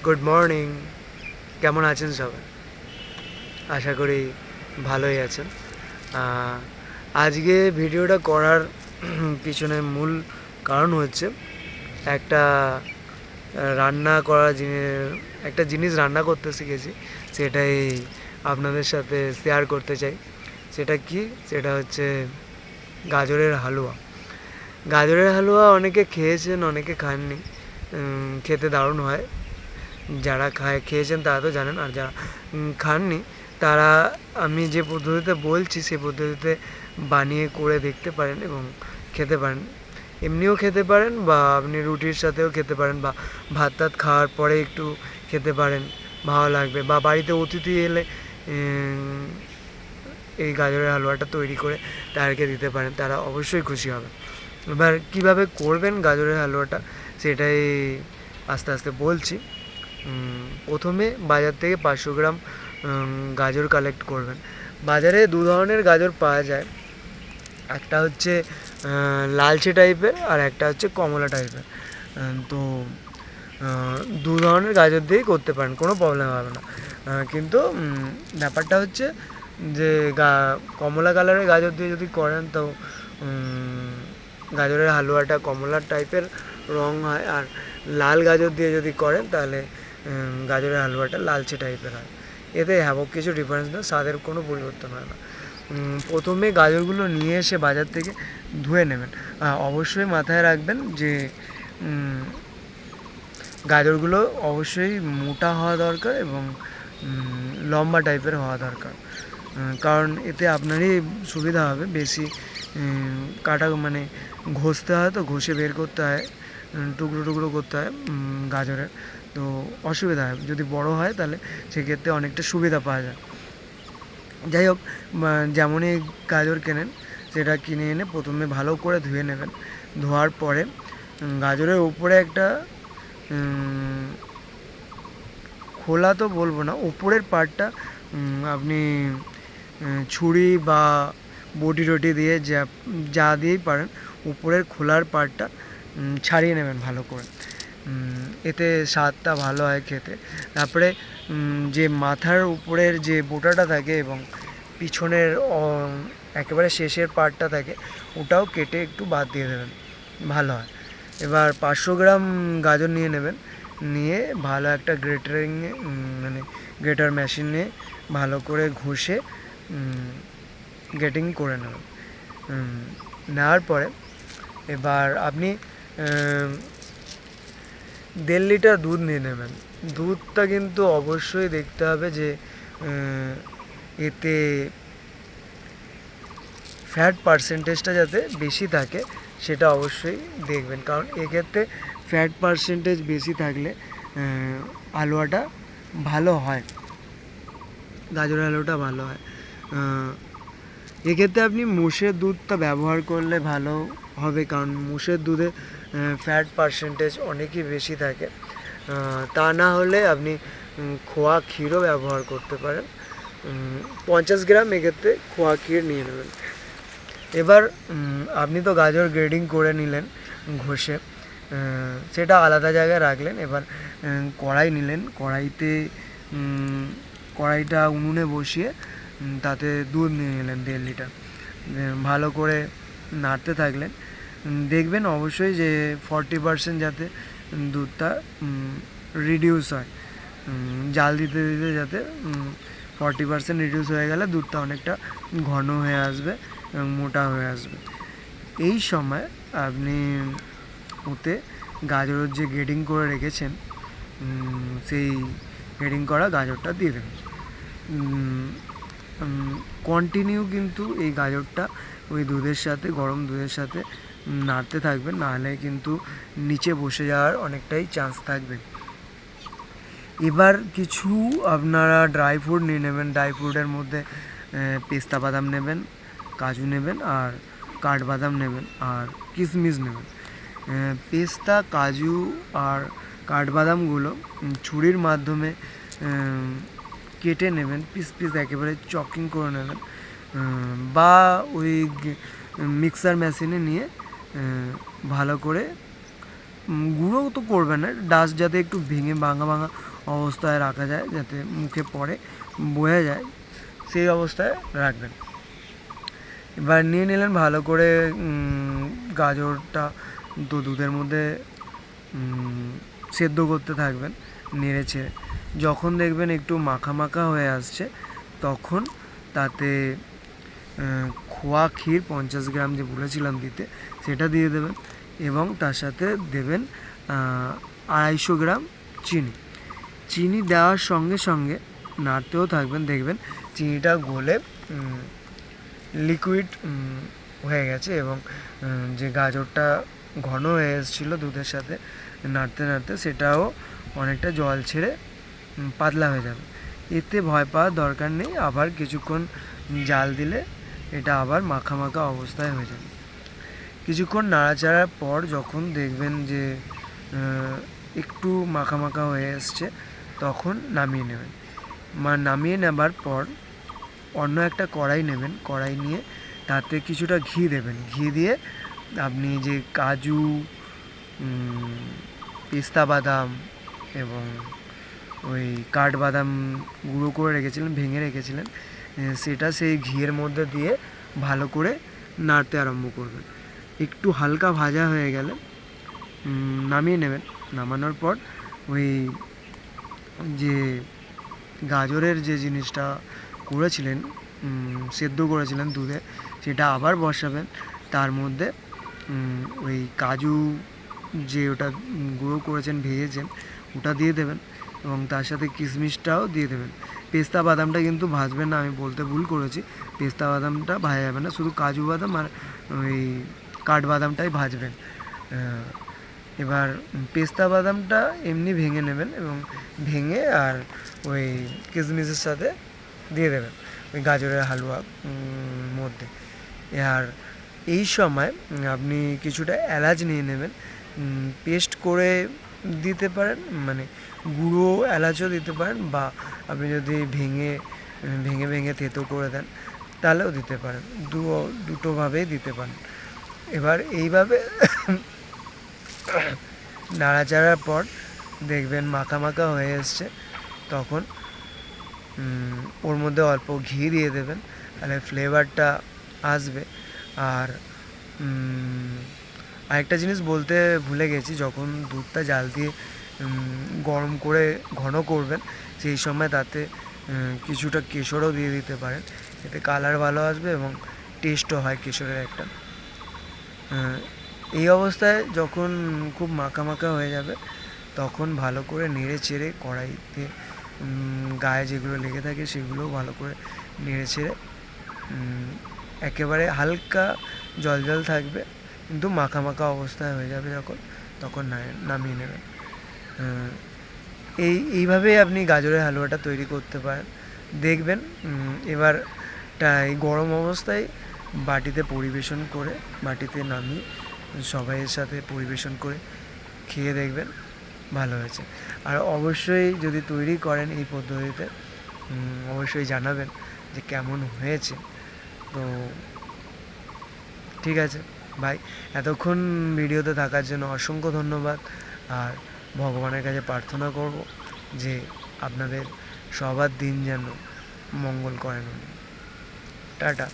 Good morning. কেমন আছেন সবাই? আশা করি ভালোই আছেন। আজকে ভিডিওটা করার পিছনে মূল কারণ হচ্ছে একটা রান্না করা একটা জিনিস রান্না করতে শিখেছি, সেটাই আপনাদের সাথে শেয়ার করতে চাই। সেটা কি? সেটা হচ্ছে গাজরের হালুয়া। গাজরের হালুয়া অনেকে খেয়েছেন, অনেকে খাননি। খেতে দারুণ হয়। যারা খেয়েছেন তারা তো জানেন, আর যারা খাননি তারা আমি যে পদ্ধতিতে বলছি সেই পদ্ধতিতে বানিয়ে করে দেখতে পারেন এবং খেতে পারেন। এমনিও খেতে পারেন, বা আপনি রুটির সাথেও খেতে পারেন, বা ভাত টাত খাওয়ার পরে একটু খেতে পারেন, ভালো লাগবে। বা বাড়িতে অতিথি এলে এই গাজরের হালুয়াটা তৈরি করে তাদেরকে দিতে পারেন, তারা অবশ্যই খুশি হবে। এবার কীভাবে করবেন গাজরের হালুয়াটা সেটাই আস্তে আস্তে বলছি। প্রথমে বাজার থেকে 500 গ্রাম গাজর কালেক্ট করবেন। বাজারে দু ধরনের গাজর পাওয়া যায়, একটা হচ্ছে লালচে টাইপের আর একটা হচ্ছে কমলা টাইপের। তো দু ধরনের গাজর দিয়েই করতে পারেন, কোনো প্রবলেম হবে না। কিন্তু ব্যাপারটা হচ্ছে যে কমলা কালারের গাজর দিয়ে যদি করেন তো গাজরের হালুয়াটা কমলা টাইপের রং হয়, আর লাল গাজর দিয়ে যদি করেন তাহলে গাজরের হালুয়াটা লালচে টাইপের হয়। এতে হ্যাবক কিছু ডিফারেন্স না, স্বাদের কোনো পরিবর্তন হয় না। প্রথমে গাজরগুলো নিয়ে এসে বাজার থেকে ধুয়ে নেবেন। অবশ্যই মাথায় রাখবেন যে গাজরগুলো অবশ্যই মোটা হওয়া দরকার এবং লম্বা টাইপের হওয়া দরকার, কারণ এতে আপনারই সুবিধা হবে। বেশি কাটা মানে ঘষতে হয়, তো ঘষে বের করতে হয়, টুকরো টুকরো করতে হয় গাজরের, তো অসুবিধা হয়। যদি বড় হয় তাহলে সেক্ষেত্রে অনেকটা সুবিধা পাওয়া যায়। যাই হোক, যেমনই গাজর কেনেন সেটা কিনে এনে প্রথমে ভালো করে ধুয়ে নেবেন। ধোয়ার পরে গাজরের উপরে একটা খোলা তো বলবো না, উপরের পার্টটা আপনি ছুরি বা বটি টটি দিয়ে যা দিয়েই পারেন উপরের খোলার পার্টটা ছাড়িয়ে নেবেন ভালো করে। এতে স্বাদটা ভালো হয় খেতে। তারপরে যে মাথার উপরের যে বোটাটা থাকে এবং পিছনের একেবারে শেষের পার্টটা থাকে, ওটাও কেটে একটু বাদ দিয়ে দেবেন, ভালো হয়। এবার 500 গ্রাম গাজর নিয়ে নেবেন, নিয়ে ভালো একটা গ্রেটার মেশিন নিয়ে ভালো করে ঘষে গ্রেটিং করে নেবেন। নেওয়ার পরে এবার আপনি 1.5 লিটার দুধ নিয়ে নেবেন। দুধটা কিন্তু অবশ্যই দেখতে হবে যে এতে ফ্যাট পার্সেন্টেজটা যাতে বেশি থাকে সেটা অবশ্যই দেখবেন, কারণ এক্ষেত্রে ফ্যাট পার্সেন্টেজ বেশি থাকলে হালুয়াটা ভালো হয়, গাজরের হালুয়াটা ভালো হয়। এক্ষেত্রে আপনি মোষের দুধটা ব্যবহার করলে ভালো হবে, কারণ মোষের দুধে ফ্যাট পার্সেন্টেজ অনেকই বেশি থাকে। তা না হলে আপনি খোয়া ক্ষীরও ব্যবহার করতে পারেন। 50 গ্রাম এক্ষেত্রে খোয়া ক্ষীর নিয়ে নেবেন। এবার আপনি তো গাজর গ্রেডিং করে নিলেন ঘষে, সেটা আলাদা জায়গায় রাখলেন। এবার কড়াই নিলেন, কড়াইটা উনুনে বসিয়ে তাতে দুধ নিয়ে নিলেন 1.5 লিটার, ভালো করে নাড়তে থাকলেন। দেখবেন অবশ্যই যে 40% যাতে দুধটা রিডিউস হয়, জাল দিতে দিতে যাতে 40% রিডিউস হয়ে গেলে দুধটা অনেকটা ঘন হয়ে আসবে এবং মোটা হয়ে আসবে। এই সময় আপনি ওতে গাজরের যে গ্রেডিং করে রেখেছেন সেই গ্রেডিং করা গাজরটা দিয়ে দেবেন। কন্টিনিউ কিন্তু এই গাজরটা ওই দুধের সাথে, গরম দুধের সাথে নাড়তে থাকবেন, নাহলে কিন্তু নিচে বসে যাওয়ার অনেকটাই চান্স থাকবে। এবার কিছু আপনারা ড্রাই ফ্রুট নিয়ে নেবেন। ড্রাই ফ্রুটের মধ্যে পেস্তা বাদাম নেবেন, কাজু নেবেন, আর কাঠবাদাম নেবেন, আর কিশমিশ নেবেন। পেস্তা, কাজু আর কাঠবাদামগুলো ছুরির মাধ্যমে কেটে নেবেন, পিস পিস একেবারে চকিং করে নেবেন, বা ওই মিক্সার মেশিনে নিয়ে ভালো করে গুঁড়ো তো করবেন না, ডাস্ট যাতে একটু ভেঙে ভাঙা ভাঙা অবস্থায় রাখা যায়, যাতে মুখে পড়ে বোঝা যায়, সেই অবস্থায় রাখবেন। এবার নিয়ে নিলেন ভালো করে গাজরটা তো দুধের মধ্যে সেদ্ধ করতে থাকবেন নেড়ে ছেড়ে। যখন দেখবেন একটু মাখা মাখা হয়ে আসছে তখন তাতে খোয়া ক্ষীর 50 গ্রাম যে বলেছিলাম দিতে, সেটা দিয়ে দেবেন এবং তার সাথে দেবেন 250 গ্রাম চিনি। চিনি দেওয়ার সঙ্গে সঙ্গে নাড়তেও থাকবেন, দেখবেন চিনিটা গলে লিকুইড হয়ে গেছে এবং যে গাজরটা ঘন হয়ে এসেছিলো দুধের সাথে নাড়তে নাড়তে সেটাও অনেকটা জল ছেড়ে পাতলা হয়ে যাবে। এতে ভয় পাওয়ার দরকার নেই, আবার কিছুক্ষণ জাল দিলে এটা আবার মাখা মাখা অবস্থায় হয়ে যাবে। কিছুক্ষণ নাড়াচাড়ার পর যখন দেখবেন যে একটু মাখা মাখা হয়ে এসছে তখন নামিয়ে নেবেন। নামিয়ে নেবার পর অন্য একটা কড়াই নেবেন, কড়াই নিয়ে তাতে কিছুটা ঘি দেবেন। ঘি দিয়ে আপনি যে কাজু, পেস্তা বাদাম এবং ওই কাঠবাদাম গুঁড়ো করে রেখেছিলেন, ভেঙে রেখেছিলেন, সেটা সেই ঘিয়ের মধ্যে দিয়ে ভালো করে নাড়তে আরম্ভ করবেন। একটু হালকা ভাজা হয়ে গেলে নামিয়ে নেবেন। নামানোর পর ওই যে গাজরের যে জিনিসটা করেছিলেন, সেদ্ধ করেছিলেন দুধে, সেটা আবার বসাবেন। তার মধ্যে ওই কাজু যে ওটা গুঁড়ো করেছেন, ভেজেছেন, ওটা দিয়ে দেবেন এবং তার সাথে কিশমিশটাও দিয়ে দেবেন। পেস্তা বাদামটা কিন্তু ভাজবেন না, আমি বলতে ভুল করেছি, পেস্তা বাদামটা ভাজা যাবে না, শুধু কাজু বাদাম আর ওই কাঠবাদামটাই ভাজবেন। এবার পেস্তা বাদামটা এমনি ভেঙে নেবেন এবং ভেঙে আর ওই কিশমিশের সাথে দিয়ে দেবেন ওই গাজরের হালুয়া মধ্যে। আর এই সময় আপনি কিছুটা এলাচ নিয়ে নেবেন, পেস্ট করে দিতে পারেন, মানে গুঁড়ো এলাচও দিতে পারেন, বা আপনি যদি ভেঙে ভেঙে ভেঙে থেতো করে দেন তাহলেও দিতে পারেন, দুটোভাবেই দিতে পারেন। এবার এইভাবে নাড়াচাড়ার পর দেখবেন মাখা মাখা হয়ে এসছে, তখন ওর মধ্যে অল্প ঘি দিয়ে দেবেন, তাহলে ফ্লেভারটা আসবে। আর আরেকটা জিনিস বলতে ভুলে গেছি, যখন দুধটা জাল দিয়ে গরম করে ঘন করবেন সেই সময় তাতে কিছুটা কেশরও দিয়ে দিতে পারেন, এতে কালার ভালো আসবে এবং টেস্টও হয় কেশরের একটা। এই অবস্থায় যখন খুব মাখা মাখা হয়ে যাবে তখন ভালো করে নেড়ে চেড়ে কড়াইতে গায়ে যেগুলো লেগে থাকে সেগুলোও ভালো করে নেড়ে চেড়ে একেবারে হালকা জল জল থাকবে কিন্তু মাখা মাখা অবস্থায় হয়ে যাবে যখন, তখন নামিয়ে নেবেন। এইভাবেই আপনি গাজরের হালুয়াটা তৈরি করতে পারেন। দেখবেন এবার এই গরম অবস্থায় বাটিতে পরিবেশন করে, বাটিতে নামিয়ে সবাইয়ের সাথে পরিবেশন করে খেয়ে দেখবেন ভালো হয়েছে। আর অবশ্যই যদি তৈরি করেন এই পদ্ধতিতে অবশ্যই জানাবেন যে কেমন হয়েছে। তো ঠিক আছে ভাই, এতক্ষণ ভিডিওতে থাকার জন্য অসংখ্য ধন্যবাদ। আর ভগবানের কাছে প্রার্থনা করব যে আপনাদের সবার দিন যেন মঙ্গল করেন। টাটা।